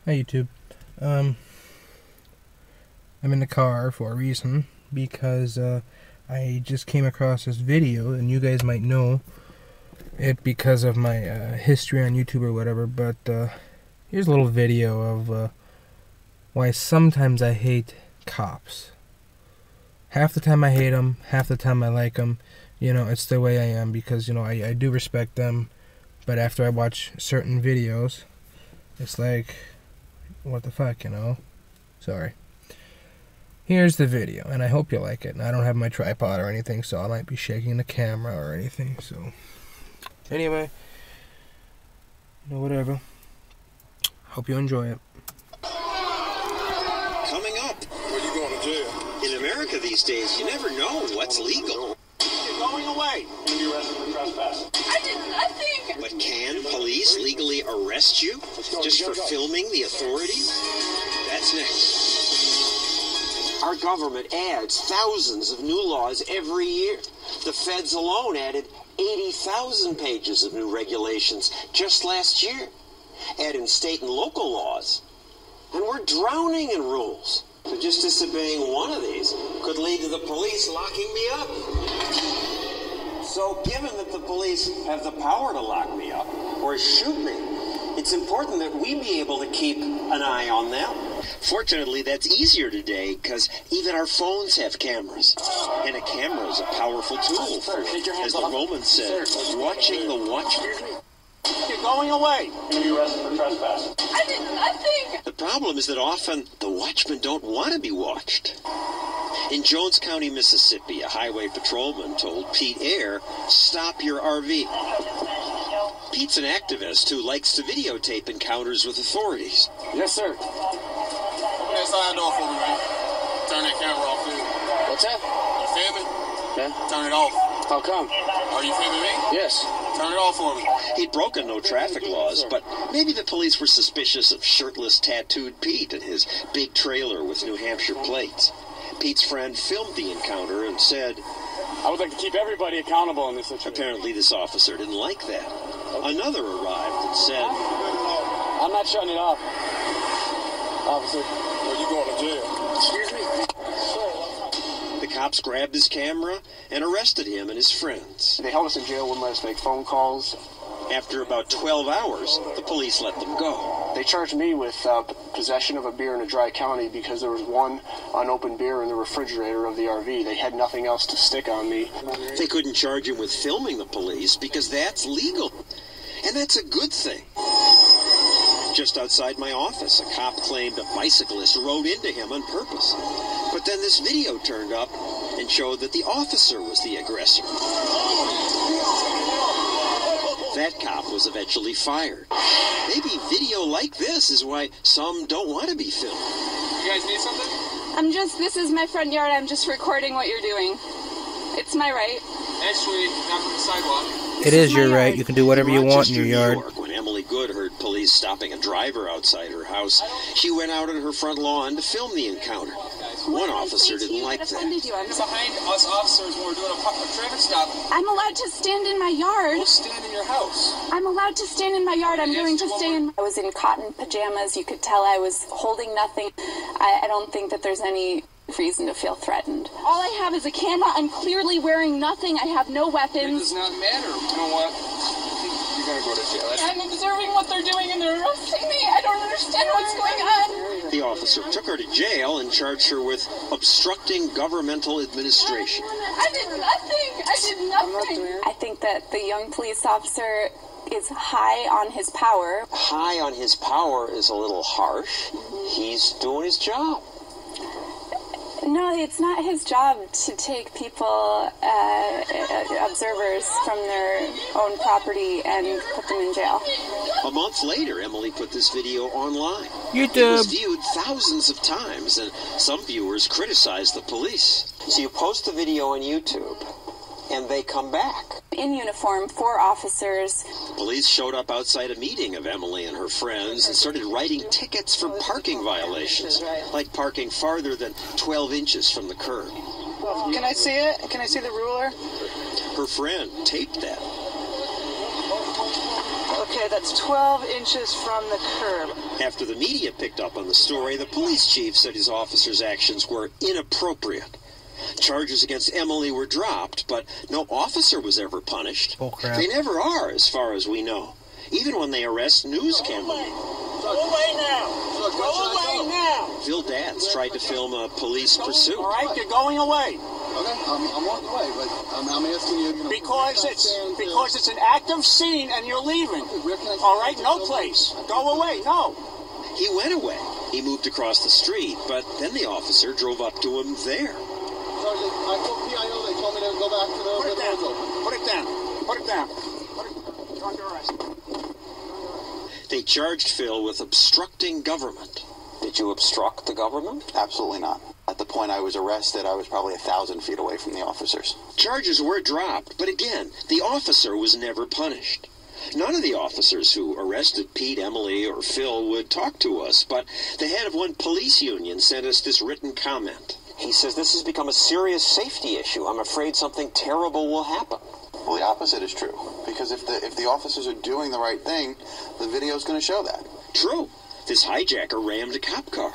Hi YouTube. I'm in the car for a reason, because I just came across this video, and you guys might know it because of my history on YouTube or whatever, but here's a little video of why sometimes I hate cops. Half the time I hate them, half the time I like them. You know, it's the way I am, because, you know, I do respect them, but after I watch certain videos, it's like, what the fuck, you know? Sorry. Here's the video, and I hope you like it. And I don't have my tripod or anything, so I might be shaking the camera or anything, so... Anyway, you know, whatever. Hope you enjoy it. Coming up. Where you going to jail? In America these days, you never know what's legal. You're going away. You're going to be arrested for trespassing. I did nothing. But can police legally arrest you just for filming the authorities? That's next. Our government adds thousands of new laws every year. The feds alone added 80,000 pages of new regulations just last year. Add in state and local laws, and we're drowning in rules. So just disobeying one of these could lead to the police locking me up. So given that the police have the power to lock me up or shoot me, it's important that we be able to keep an eye on them. Fortunately, that's easier today because even our phones have cameras. And a camera is a powerful tool for, as the Romans said, watching the watchman. You're going away. You're going to be arrested for trespassing. I did nothing. The problem is that often the watchmen don't want to be watched. In Jones County, Mississippi, a highway patrolman told Pete Ayer, "Stop your RV." Pete's an activist who likes to videotape encounters with authorities. Yes, sir. Open that side door for me, man. Turn that camera off, dude. What's that? You filming? Yeah. Turn it off. How come? Are you filming me? Yes. Turn it off for me. He'd broken no traffic laws, but maybe the police were suspicious of shirtless, tattooed Pete and his big trailer with New Hampshire plates. Pete's friend filmed the encounter and said, I would like to keep everybody accountable in this situation. apparently this officer didn't like that. Another arrived and said, I'm not shutting it off. Officer. Where you going to jail? Excuse me. the cops grabbed his camera and arrested him and his friends. They held us in jail, wouldn't let us make phone calls. After about 12 hours, the police let them go. They charged me with possession of a beer in a dry county because there was one unopened beer in the refrigerator of the RV. They had nothing else to stick on me. They couldn't charge him with filming the police because that's legal. And that's a good thing. Just outside my office, a cop claimed a bicyclist rode into him on purpose. But then this video turned up and showed that the officer was the aggressor. That cop was eventually fired. Maybe video like this is why some don't want to be filmed. You guys need something? This is my front yard. I'm just recording what you're doing. It's my right. Actually, not from the sidewalk. It is your right. You can do whatever you want in your yard. New York, when Emily Good heard police stopping a driver outside her house, she went out on her front lawn to film the encounter. One officer didn't like that. Behind us officers when we're doing a traffic stop. I'm allowed to stand in my yard. We'll stand in your house. I'm allowed to stand in my yard. I'm Yes, going to you stay in. I was in cotton pajamas. You could tell I was holding nothing. I don't think that there's any reason to feel threatened. All I have is a camera. I'm clearly wearing nothing. I have no It weapons. does not matter. You know what? You're going to go to jail. I'm observing what they're doing and they're arresting me. I don't understand what's going on. The officer took her to jail and charged her with obstructing governmental administration. I did nothing. I did nothing. I think that the young police officer is high on his power. High on his power is a little harsh. He's doing his job. No, it's not his job to take people, observers from their own property and put them in jail. A month later, Emily put this video online. YouTube. It was viewed thousands of times, and some viewers criticized the police. So you post the video on YouTube, and they come back. In uniform, 4 officers. Police showed up outside a meeting of Emily and her friends and started writing tickets for parking violations, like parking farther than 12 inches from the curb. Can I see it? Can I see the ruler? Her friend taped that. Okay, that's 12 inches from the curb. After the media picked up on the story, the police chief said his officers' actions were inappropriate. Charges against Emily were dropped, but no officer was ever punished. Oh, crap. They never are, as far as we know, even when they arrest news cameramen. Go away now. Go away now. Phil Datz tried to film a police pursuit. All right, you're going away. Okay, I'm walking away, but I'm asking you. Because it's an active scene and you're leaving. All right, no place. Go away. No. He went away. He moved across the street, but then the officer drove up to him there. Sergeant, I told PIO they told me to go back to the Put it where the down. road's open. Put it down. Put it down. You're under arrest. They charged Phil with obstructing government. Did you obstruct the government? Absolutely not. At the point I was arrested, I was probably 1,000 feet away from the officers. Charges were dropped, but again, the officer was never punished. None of the officers who arrested Pete, Emily, or Phil would talk to us, but the head of one police union sent us this written comment. He says this has become a serious safety issue. I'm afraid something terrible will happen. Well, the opposite is true. Because if the officers are doing the right thing, the video is going to show that. True. This hijacker rammed a cop car.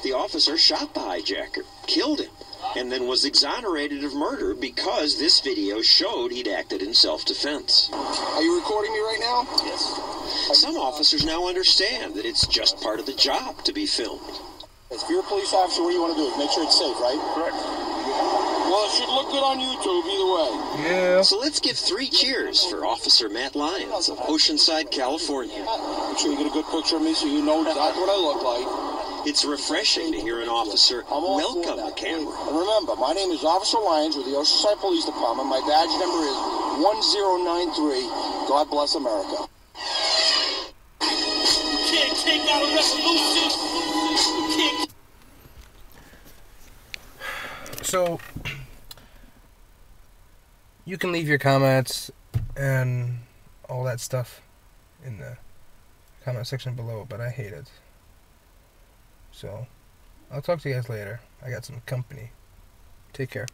The officer shot the hijacker, killed him, and then was exonerated of murder because this video showed he'd acted in self-defense. Are you recording me right now? Yes. Some officers now understand that it's just part of the job to be filmed. If you're a police officer, what do you want to do? Make sure it's safe, right? Correct. Well, it should look good on YouTube either way. Yeah. So let's give 3 cheers for Officer Matt Lyons of Oceanside, California. Make sure you get a good picture of me so you know exactly what I look like. It's refreshing to hear an officer welcome the camera. And remember, my name is Officer Lyons with the Oceanside Police Department. My badge number is 1093. God bless America. You can't take out a revolution. You can't. So, you can leave your comments and all that stuff in the comment section below, but I hate it. So, I'll talk to you guys later. I got some company. Take care.